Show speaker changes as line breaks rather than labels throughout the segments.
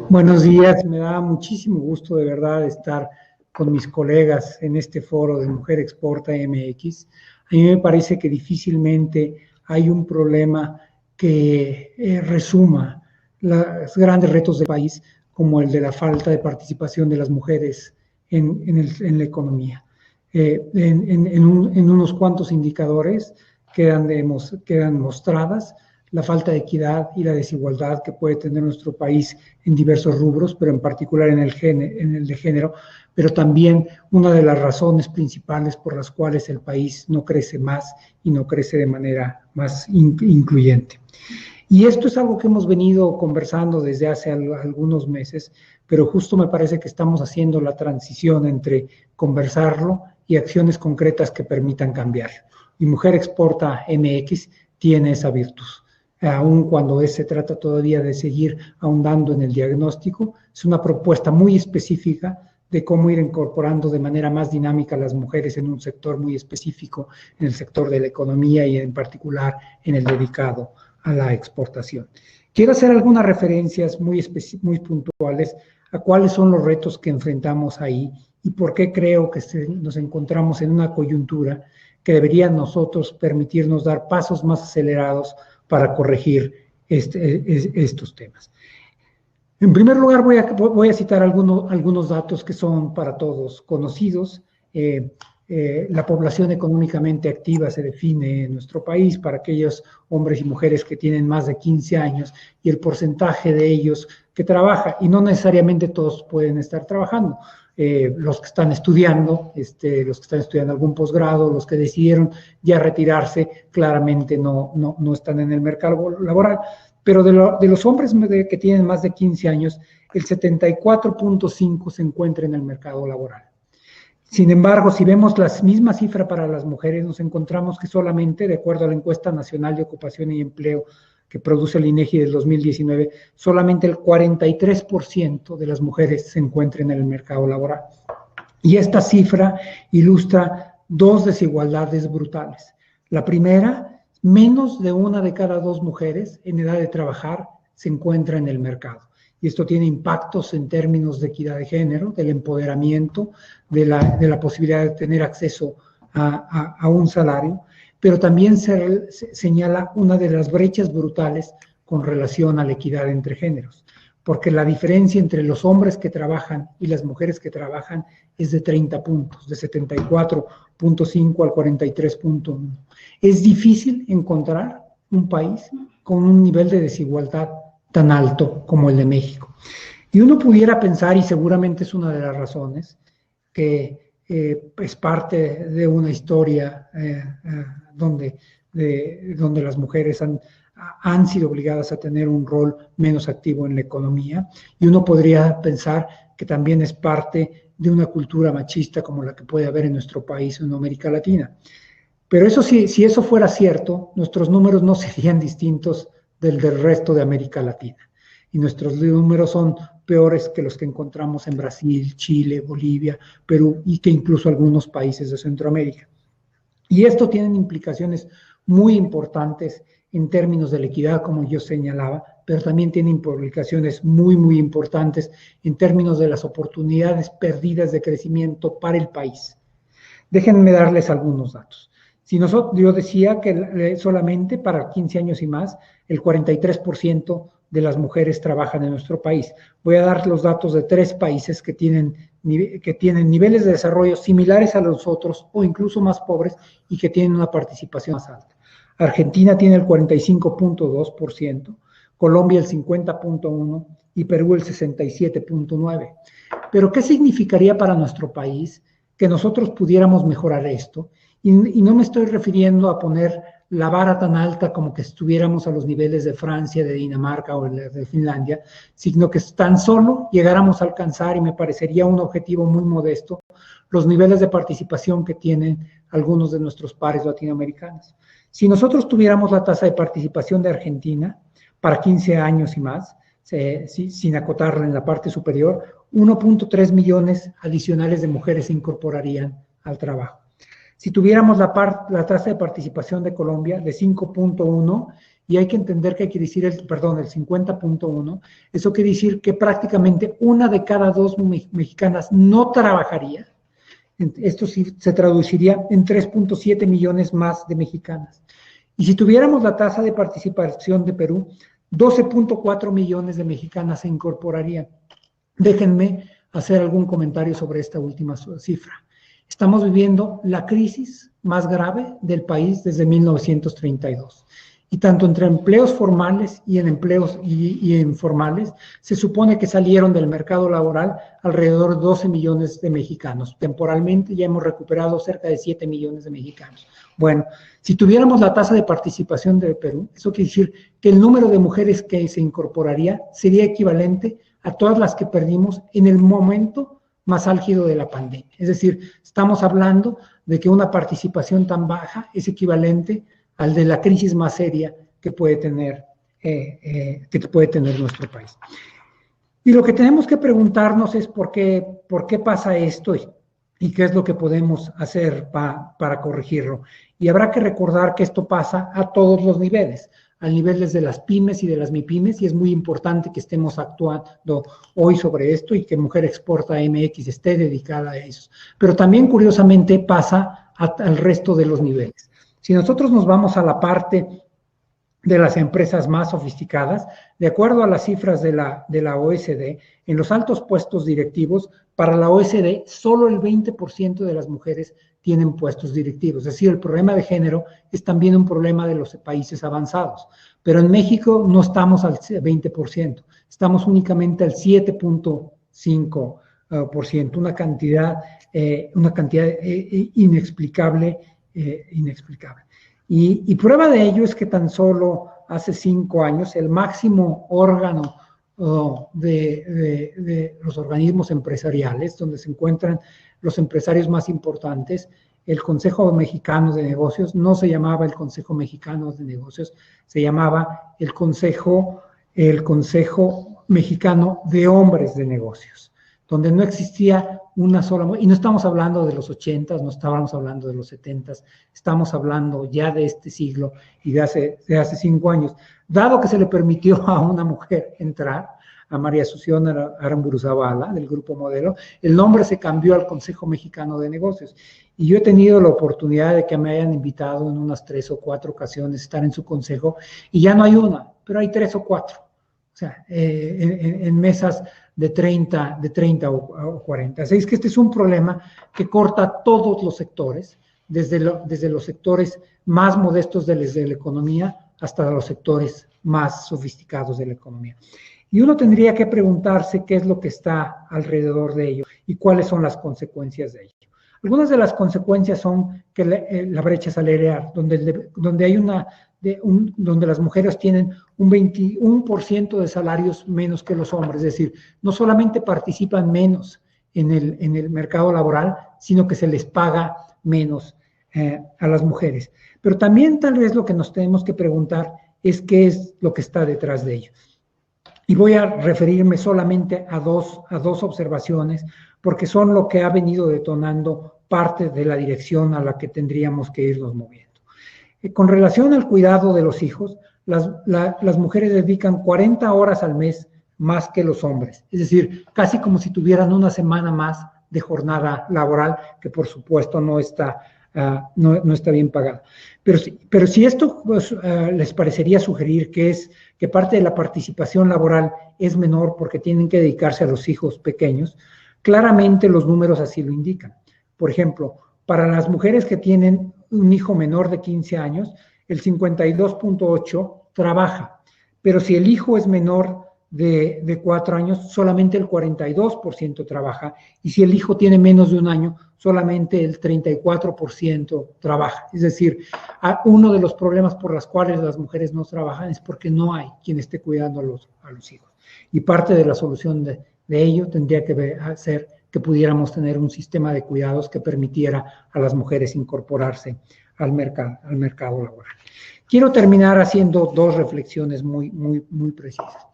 Buenos días, me da muchísimo gusto de verdad estar con mis colegas en este foro de Mujer Exporta MX. A mí me parece que difícilmente hay un problema que resuma los grandes retos del país como el de la falta de participación de las mujeres en la economía. En unos cuantos indicadores quedan mostradas la falta de equidad y la desigualdad que puede tener nuestro país en diversos rubros, pero en particular en el de género, pero también una de las razones principales por las cuales el país no crece más y no crece de manera más incluyente. Y esto es algo que hemos venido conversando desde hace algunos meses, pero justo me parece que estamos haciendo la transición entre conversarlo y acciones concretas que permitan cambiarlo. Y Mujer Exporta MX tiene esa virtud. Aun cuando se trata todavía de seguir ahondando en el diagnóstico, es una propuesta muy específica de cómo ir incorporando de manera más dinámica a las mujeres en un sector muy específico, en el sector de la economía y en particular en el dedicado a la exportación. Quiero hacer algunas referencias muy puntuales a cuáles son los retos que enfrentamos ahí y por qué creo que nos encontramos en una coyuntura que debería nosotros permitirnos dar pasos más acelerados para corregir estos temas. En primer lugar, voy a citar algunos datos que son para todos conocidos. La población económicamente activa se define en nuestro país para aquellos hombres y mujeres que tienen más de 15 años y el porcentaje de ellos que trabaja, y no necesariamente todos pueden estar trabajando. Los que están estudiando, los que están estudiando algún posgrado, los que decidieron ya retirarse, claramente no están en el mercado laboral. Pero de los hombres que tienen más de 15 años, el 74.5% se encuentra en el mercado laboral. Sin embargo, si vemos la misma cifra para las mujeres, nos encontramos que solamente, de acuerdo a la encuesta nacional de ocupación y empleo que produce el INEGI del 2019, solamente el 43% de las mujeres se encuentran en el mercado laboral. Y esta cifra ilustra dos desigualdades brutales. La primera, menos de una de cada dos mujeres en edad de trabajar se encuentra en el mercado. Y esto tiene impactos en términos de equidad de género, del empoderamiento, de la posibilidad de tener acceso a un salario, pero también se señala una de las brechas brutales con relación a la equidad entre géneros, porque la diferencia entre los hombres que trabajan y las mujeres que trabajan es de 30 puntos, de 74.5 al 43.1. Es difícil encontrar un país con un nivel de desigualdad tan alto como el de México. Y uno pudiera pensar, y seguramente es una de las razones, que es parte de una historia donde las mujeres han sido obligadas a tener un rol menos activo en la economía, y uno podría pensar que también es parte de una cultura machista como la que puede haber en nuestro país o en América Latina. Pero eso sí, si eso fuera cierto, nuestros números no serían distintos del resto de América Latina. Y nuestros números son peores que los que encontramos en Brasil, Chile, Bolivia, Perú y que incluso algunos países de Centroamérica. Y esto tiene implicaciones muy importantes en términos de la equidad, como yo señalaba, pero también tiene implicaciones muy importantes en términos de las oportunidades perdidas de crecimiento para el país. Déjenme darles algunos datos. Yo decía que solamente para 15 años y más, el 43% de las mujeres trabajan en nuestro país. Voy a dar los datos de 3 países que tienen niveles de desarrollo similares a los otros o incluso más pobres y que tienen una participación más alta. Argentina tiene el 45.2%, Colombia el 50.1% y Perú el 67.9%. Pero ¿qué significaría para nuestro país que nosotros pudiéramos mejorar esto? Y no me estoy refiriendo a poner la vara tan alta como que estuviéramos a los niveles de Francia, de Dinamarca o de Finlandia, sino que tan solo llegáramos a alcanzar, y me parecería un objetivo muy modesto, los niveles de participación que tienen algunos de nuestros pares latinoamericanos. Si nosotros tuviéramos la tasa de participación de Argentina para 15 años y más, sin acotarla en la parte superior, 1.3 millones adicionales de mujeres se incorporarían al trabajo. Si tuviéramos la tasa de participación de Colombia de 5.1, y hay que entender que quiere decir el 50.1, eso quiere decir que prácticamente una de cada dos mexicanas no trabajaría. Esto sí se traduciría en 3.7 millones más de mexicanas. Y si tuviéramos la tasa de participación de Perú, 12.4 millones de mexicanas se incorporarían. Déjenme hacer algún comentario sobre esta última cifra. Estamos viviendo la crisis más grave del país desde 1932. Y tanto entre empleos formales y en empleos y informales, se supone que salieron del mercado laboral alrededor de 12 millones de mexicanos. Temporalmente ya hemos recuperado cerca de 7 millones de mexicanos. Bueno, si tuviéramos la tasa de participación de Perú, eso quiere decir que el número de mujeres que se incorporaría sería equivalente a todas las que perdimos en el momento más álgido de la pandemia. Es decir, estamos hablando de que una participación tan baja es equivalente al de la crisis más seria que puede tener nuestro país. Y lo que tenemos que preguntarnos es por qué pasa esto y qué es lo que podemos hacer para corregirlo. Y habrá que recordar que esto pasa a todos los niveles, al nivel desde las pymes y de las MIPYMES, y es muy importante que estemos actuando hoy sobre esto y que Mujer Exporta MX esté dedicada a eso. Pero también, curiosamente, pasa al resto de los niveles. Si nosotros nos vamos a la parte de las empresas más sofisticadas, de acuerdo a las cifras de la OECD, en los altos puestos directivos, para la OECD, solo el 20% de las mujeres tienen puestos directivos. Es decir, el problema de género es también un problema de los países avanzados. Pero en México no estamos al 20%, estamos únicamente al 7.5%, una cantidad inexplicable. Y prueba de ello es que tan solo hace 5 años el máximo órgano de los organismos empresariales, donde se encuentran los empresarios más importantes, el Consejo Mexicano de Negocios, no se llamaba el Consejo Mexicano de Negocios, se llamaba el Consejo Mexicano de Hombres de Negocios, donde no existía una sola mujer, y no estamos hablando de los 80s, no estábamos hablando de los 70s, estamos hablando ya de este siglo y de hace 5 años. Dado que se le permitió a una mujer entrar, a María Asunción Aramburuzabala, del Grupo Modelo, el nombre se cambió al Consejo Mexicano de Negocios. Y yo he tenido la oportunidad de que me hayan invitado en unas 3 o 4 ocasiones a estar en su consejo, y ya no hay una, pero hay 3 o 4. O sea, en mesas de 30 o 40. Así es que este es un problema que corta todos los sectores, desde los sectores más modestos de la economía hasta los sectores más sofisticados de la economía. Y uno tendría que preguntarse qué es lo que está alrededor de ello y cuáles son las consecuencias de ello. Algunas de las consecuencias son que la brecha salarial, donde hay donde las mujeres tienen un 21% de salarios menos que los hombres, es decir, no solamente participan menos en el mercado laboral, sino que se les paga menos a las mujeres. Pero también tal vez lo que nos tenemos que preguntar es qué es lo que está detrás de ello. Y voy a referirme solamente a dos observaciones, porque son lo que ha venido detonando parte de la dirección a la que tendríamos que irnos moviendo. Con relación al cuidado de los hijos, las mujeres dedican 40 horas al mes más que los hombres, es decir, casi como si tuvieran una semana más de jornada laboral, que por supuesto no está bien pagada. Pero si esto les parecería sugerir que parte de la participación laboral es menor porque tienen que dedicarse a los hijos pequeños, claramente los números así lo indican. Por ejemplo, para las mujeres que tienen un hijo menor de 15 años, el 52.8 trabaja, pero si el hijo es menor de 4 años, solamente el 42% trabaja, y si el hijo tiene menos de 1 año, solamente el 34% trabaja. Es decir, uno de los problemas por los cuales las mujeres no trabajan es porque no hay quien esté cuidando a los hijos. Y parte de la solución de ello tendría que ser que pudiéramos tener un sistema de cuidados que permitiera a las mujeres incorporarse al mercado laboral. Quiero terminar haciendo 2 reflexiones muy precisas.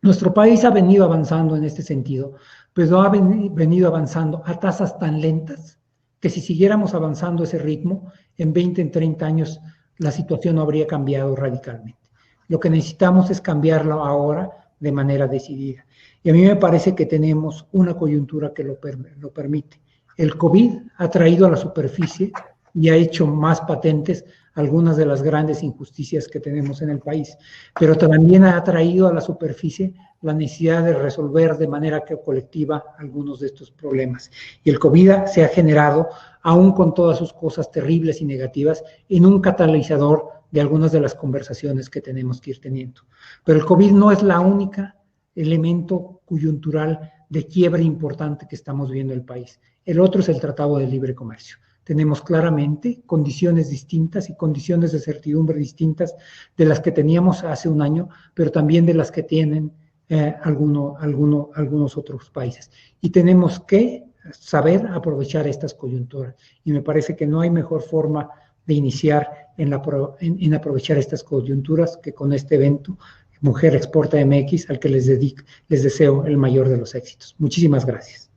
Nuestro país ha venido avanzando en este sentido, pero ha venido avanzando a tasas tan lentas que si siguiéramos avanzando ese ritmo, en 20, en 30 años la situación no habría cambiado radicalmente. Lo que necesitamos es cambiarlo ahora de manera decidida. Y a mí me parece que tenemos una coyuntura que lo permite. El COVID ha traído a la superficie y ha hecho más patentes algunas de las grandes injusticias que tenemos en el país, pero también ha traído a la superficie la necesidad de resolver de manera colectiva algunos de estos problemas. Y el COVID se ha generado, aún con todas sus cosas terribles y negativas, en un catalizador de algunas de las conversaciones que tenemos que ir teniendo. Pero el COVID no es la única elemento coyuntural de quiebre importante que estamos viendo en el país. El otro es el Tratado de Libre Comercio. Tenemos claramente condiciones distintas y condiciones de certidumbre distintas de las que teníamos hace un año, pero también de las que tienen algunos otros países. Y tenemos que saber aprovechar estas coyunturas. Y me parece que no hay mejor forma de iniciar en aprovechar estas coyunturas que con este evento, Mujer Exporta MX, al que les deseo el mayor de los éxitos. Muchísimas gracias.